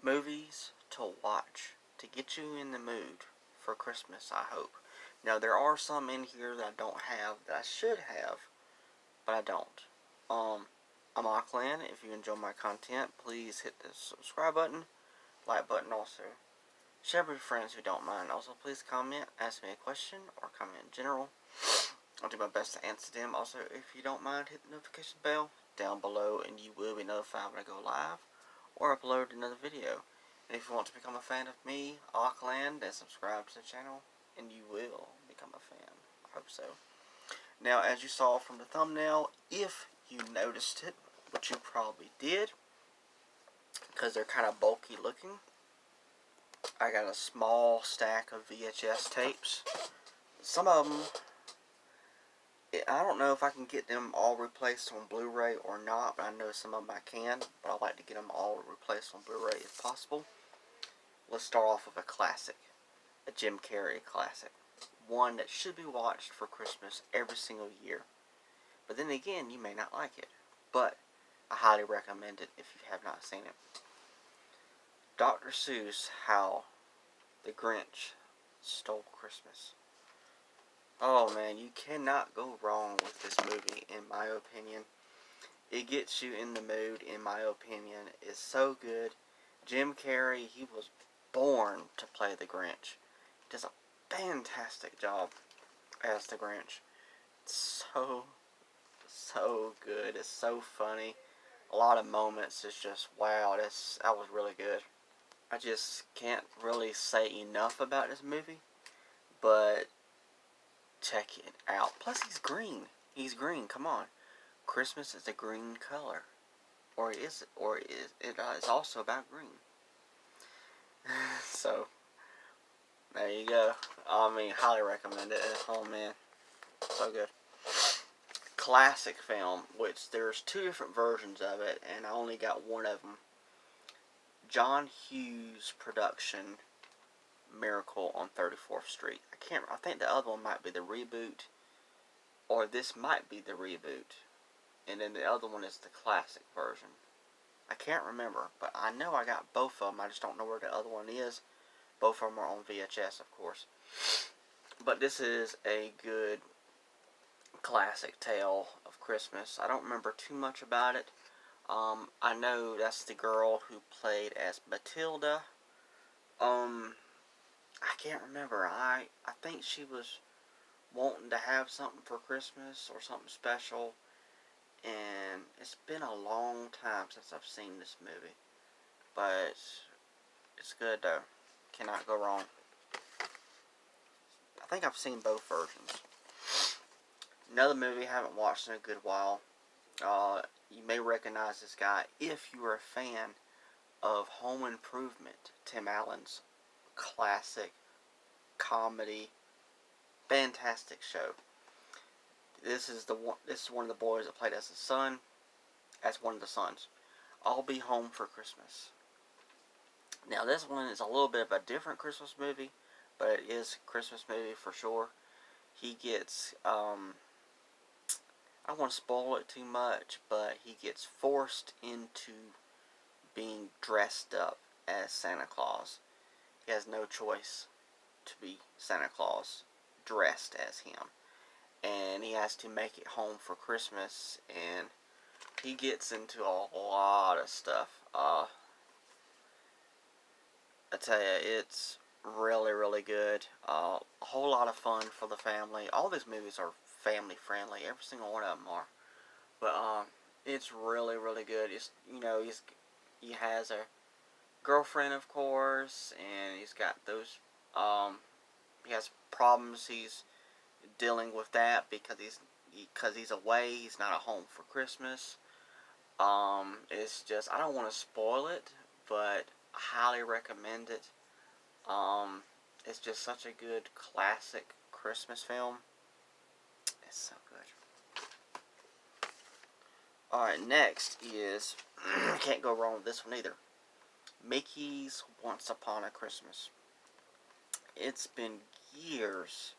Movies to watch to get you in the mood for Christmas, I hope. Now, there are some in here that I don't have that I should have, but I don't. I'm Auckland. If you enjoy my content, please hit the subscribe button, like button also. Share with your friends who don't mind. Also, please comment, ask me a question, or comment in general. I'll do my best to answer them. Also, if you don't mind, hit the notification bell down below and you will be notified when I go live or upload another video. And if you want to become a fan of me, Auckland, then subscribe to the channel and you will become a fan. I hope so. Now, as you saw from the thumbnail, if you noticed it, which you probably did, because they're kind of bulky looking, I got a small stack of VHS tapes. Some of them, I don't know if I can get them all replaced on Blu-ray or not, but I know some of them I can, but I'd like to get them all replaced on Blu-ray if possible. Let's start off with a classic, a Jim Carrey classic. One that should be watched for Christmas every single year. But then again, you may not like it, but I highly recommend it if you have not seen it. Dr. Seuss, How the Grinch Stole Christmas. Oh man, you cannot go wrong with this movie, in my opinion. It gets you in the mood, in my opinion. It's so good. Jim Carrey, he was born to play the Grinch. He does a fantastic job as the Grinch. It's so good. It's so funny. A lot of moments. It's just, wow, that was really good. I just can't really say enough about this movie, but check it out. Plus, he's green. He's green. Come on. Christmas is a green color. Or is it? Or is it? It's also about green. So, there you go. I mean, highly recommend it. Oh man, so good. Classic film, which there's two different versions of it, and I only got one of them. John Hughes production, Miracle on 34th Street. I think the other one might be the reboot, or this might be the reboot, and then the other one is the classic version. I can't remember, but I know I got both of them. I just don't know where the other one is. Both of them are on VHS, of course. But this is a good classic tale of Christmas. I don't remember too much about it. I know that's the girl who played as Matilda. I can't remember. I think she was wanting to have something for Christmas or something special. And it's been a long time since I've seen this movie. But it's good though. Cannot go wrong. I think I've seen both versions. Another movie I haven't watched in a good while. You may recognize this guy if you are a fan of Home Improvement. Tim Allen's classic comedy, fantastic show. This is one of the boys that played as the son, as one of the sons. I'll Be Home for Christmas. Now this one is a little bit of a different Christmas movie, but it is a Christmas movie for sure. He gets, I don't want to spoil it too much, but he gets forced into being dressed up as Santa Claus. He has no choice to be Santa Claus dressed as him. And he has to make it home for Christmas, and he gets into a lot of stuff. I tell you, it's really, really good. A whole lot of fun for the family. All these movies are family friendly. Every single one of them are. But it's really, really good. He has a girlfriend, of course, and he's got those. He has problems. He's dealing with that because he's away. He's not at home for Christmas. It's just, I don't want to spoil it, but I highly recommend it. It's just such a good classic Christmas film. It's so good. Alright, next is, can't go wrong with this one either. Mickey's Once Upon a Christmas. It's been years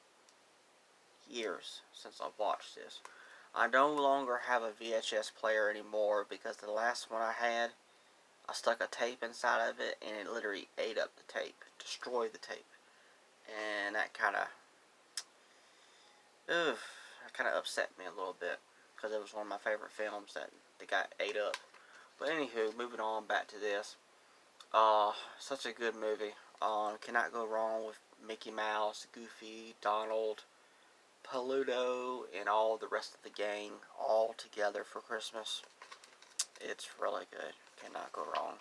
since I've watched this. I no longer have a VHS player anymore because the last one I had, I stuck a tape inside of it, and it literally ate up the tape, destroyed the tape, and that kind of upset me a little bit because it was one of my favorite films that got ate up. But anywho, moving on back to this. Such a good movie. Cannot go wrong with Mickey Mouse, Goofy, Donald, Paluto, and all the rest of the gang all together for Christmas. It's really good. Cannot go wrong.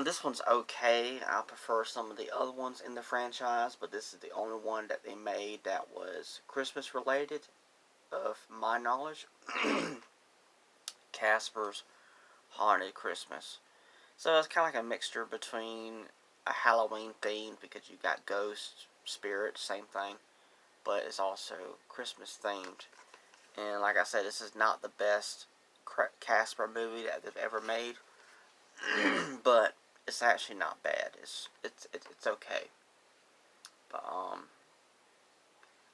This one's okay. I prefer some of the other ones in the franchise, but this is the only one that they made that was Christmas related, of my knowledge. Caspers Haunted Christmas. So it's kind of like a mixture between a Halloween theme, because you got ghosts, spirits, same thing, but it's also Christmas themed. And like I said, this is not the best Casper movie that they've ever made, but it's actually not bad. It's okay. But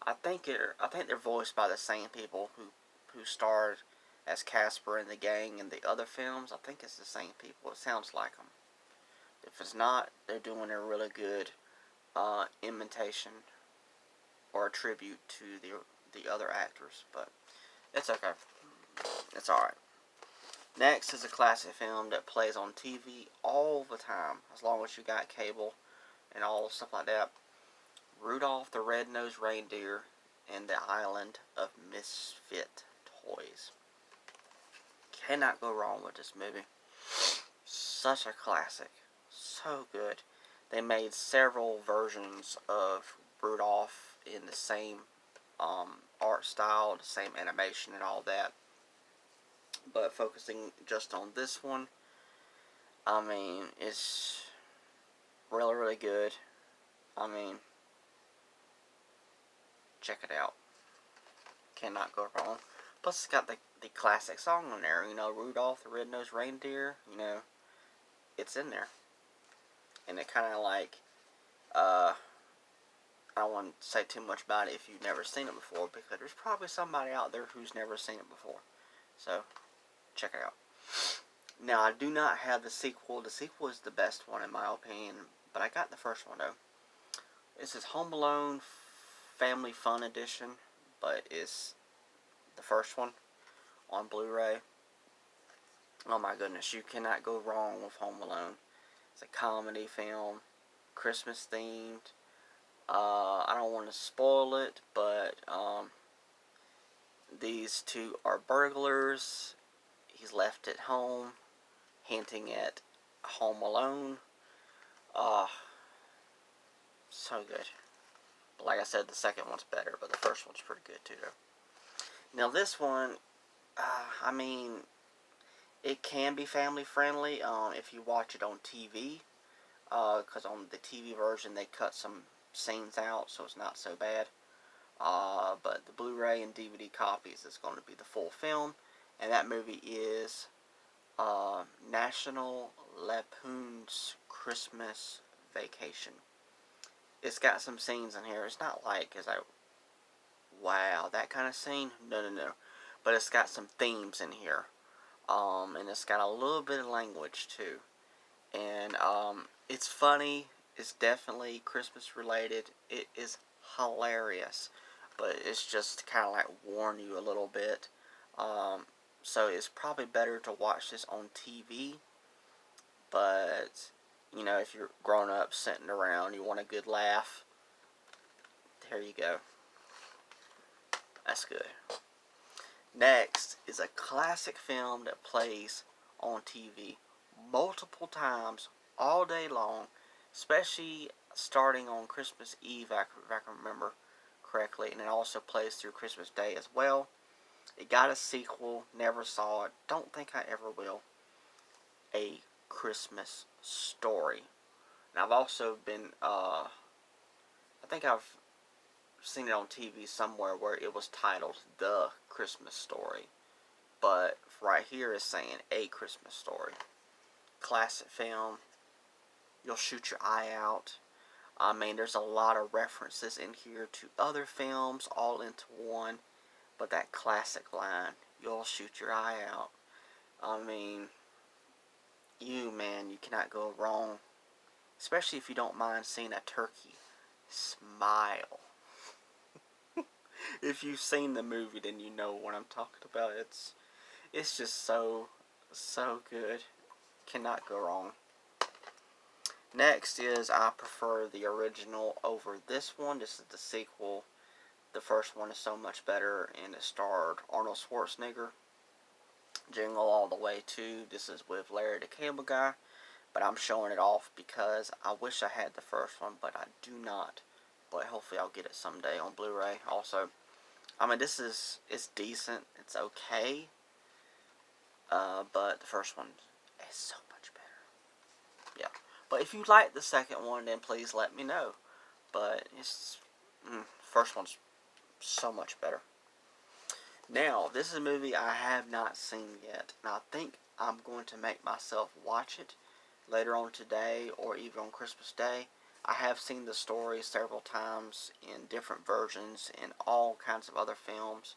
I think they're voiced by the same people who starred as Casper and the gang in the other films. I think it's the same people. It sounds like them. If it's not, they're doing a really good imitation or a tribute to the other actors. But it's okay. It's alright. Next is a classic film that plays on TV all the time, as long as you got cable and all stuff like that. Rudolph the Red-Nosed Reindeer and the Island of Misfit Toys. Cannot go wrong with this movie. Such a classic. So good. They made several versions of Rudolph in the same art style, the same animation and all that. But focusing just on this one, I mean, it's really, really good. I mean, check it out. Cannot go wrong. Plus, it's got the classic song on there. You know, Rudolph the Red-Nosed Reindeer. You know, it's in there. And it kind of like, I don't want to say too much about it if you've never seen it before, because there's probably somebody out there who's never seen it before. So, check it out. Now, I do not have the sequel. The sequel is the best one in my opinion, but I got the first one though. This is Home Alone Family Fun Edition, but it's the first one on Blu-ray. Oh my goodness, you cannot go wrong with Home Alone. It's a comedy film, Christmas themed. I don't want to spoil it, but these two are burglars. He's left at home, hinting at Home Alone. So good. But like I said, the second one's better, but the first one's pretty good too, though. Now this one, I mean, it can be family friendly if you watch it on TV, because on the TV version they cut some scenes out, so it's not so bad. But the Blu-ray and DVD copies is going to be the full film, and that movie is National Lampoon's Christmas Vacation. It's got some scenes in here. It's not like, wow, that kind of scene. No. But it's got some themes in here. And it's got a little bit of language too. And it's funny. It's definitely Christmas related. It is hilarious. But it's just kind of like warn you a little bit. So it's probably better to watch this on TV. But, you know, if you're grown up sitting around, you want a good laugh, there you go. That's good. Next is a classic film that plays on TV multiple times all day long, especially starting on Christmas Eve, if I can remember correctly, and it also plays through Christmas Day as well. It got a sequel, never saw it, don't think I ever will. A Christmas Story. And I've also been, I think I've seen it on TV somewhere where it was titled The Christmas Story. But right here is saying A Christmas Story. Classic film. You'll shoot your eye out. I mean, there's a lot of references in here to other films all into one. But that classic line, you'll shoot your eye out. I mean, man, you cannot go wrong. Especially if you don't mind seeing a turkey smile. If you've seen the movie, then you know what I'm talking about. It's just so good. Cannot go wrong. Next is I prefer the original over this one. This is the sequel. The first one is so much better, and it starred Arnold Schwarzenegger. Jingle All The Way 2. This is with Larry the Cable Guy. But I'm showing it off because I wish I had the first one, but I do not. But hopefully I'll get it someday on Blu-ray also. I mean, it's decent. It's okay. But the first one is so much better. Yeah. But if you like the second one, then please let me know. But first one's so much better. Now, this is a movie I have not seen yet. And I think I'm going to make myself watch it later on today or even on Christmas Day. I have seen the story several times in different versions in all kinds of other films.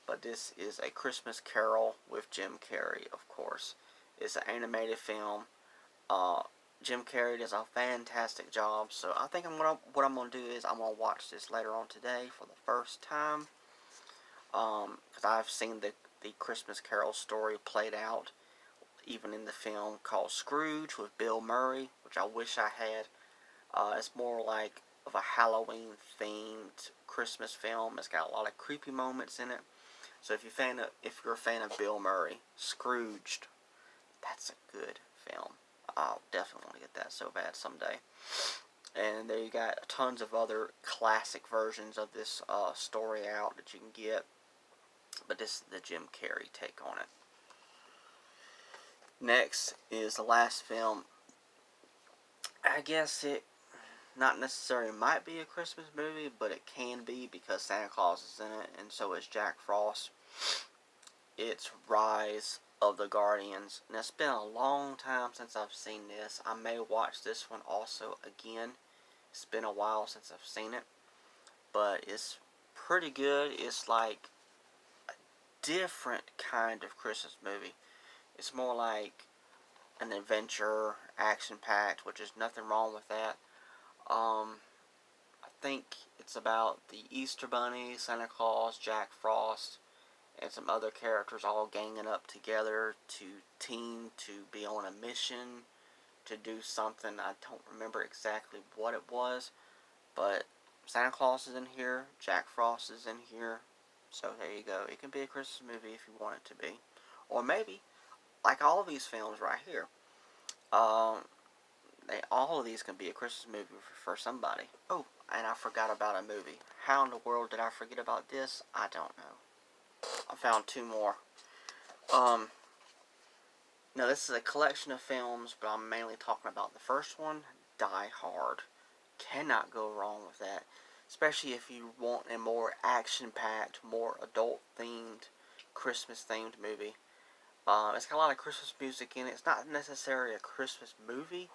But this is A Christmas Carol with Jim Carrey, of course. It's an animated film. Jim Carrey does a fantastic job. So I think what I'm going to do is I'm going to watch this later on today for the first time. Because I've seen the Christmas Carol story played out even in the film called Scrooge with Bill Murray, which I wish I had. It's more like of a Halloween themed Christmas film. It's got a lot of creepy moments in it. So if you're a fan of Bill Murray, Scrooged, that's a good film. I'll definitely want to get that so bad someday. And there you got tons of other classic versions of this story out that you can get. But this is the Jim Carrey take on it. Next is the last film. I guess it not necessarily might be a Christmas movie, but it can be because Santa Claus is in it, and so is Jack Frost. It's Rise of the Guardians. And it's been a long time since I've seen this. I may watch this one also again. It's been a while since I've seen it. But it's pretty good. It's like a different kind of Christmas movie. It's more like an adventure, action-packed, which is nothing wrong with that. I think it's about the Easter Bunny, Santa Claus, Jack Frost, and some other characters all ganging up together to team to be on a mission to do something. I don't remember exactly what it was, but Santa Claus is in here, Jack Frost is in here, so there you go. It can be a Christmas movie if you want it to be. Or maybe, like all of these films right here, all of these can be a Christmas movie for somebody. Oh, and I forgot about a movie. How in the world did I forget about this? I don't know. I found two more. Now this is a collection of films, but I'm mainly talking about the first one, Die Hard. Cannot go wrong with that. Especially if you want a more action-packed, more adult-themed, Christmas-themed movie. It's got a lot of Christmas music in it. It's not necessarily a Christmas movie,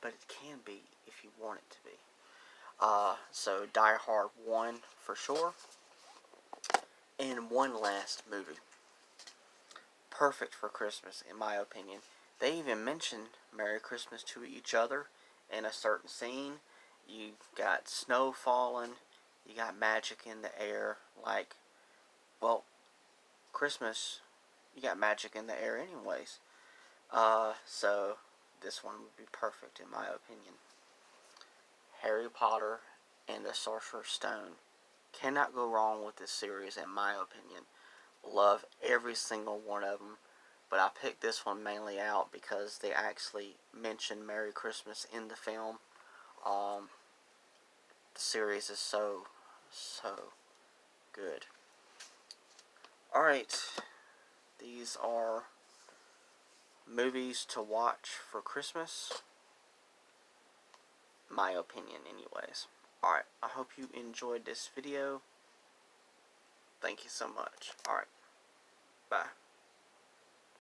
but it can be if you want it to be. So Die Hard 1 for sure. And one last movie. Perfect for Christmas, in my opinion. They even mention Merry Christmas to each other in a certain scene. You got snow falling. You got magic in the air. Like, well, Christmas, you got magic in the air anyways. So this one would be perfect in my opinion. Harry Potter and the Sorcerer's Stone. Cannot go wrong with this series in my opinion. Love every single one of them. But I picked this one mainly out because they actually mention Merry Christmas in the film. The series is so good. Alright. These are movies to watch for Christmas. My opinion anyways. Alright, I hope you enjoyed this video. Thank you so much. Alright, bye.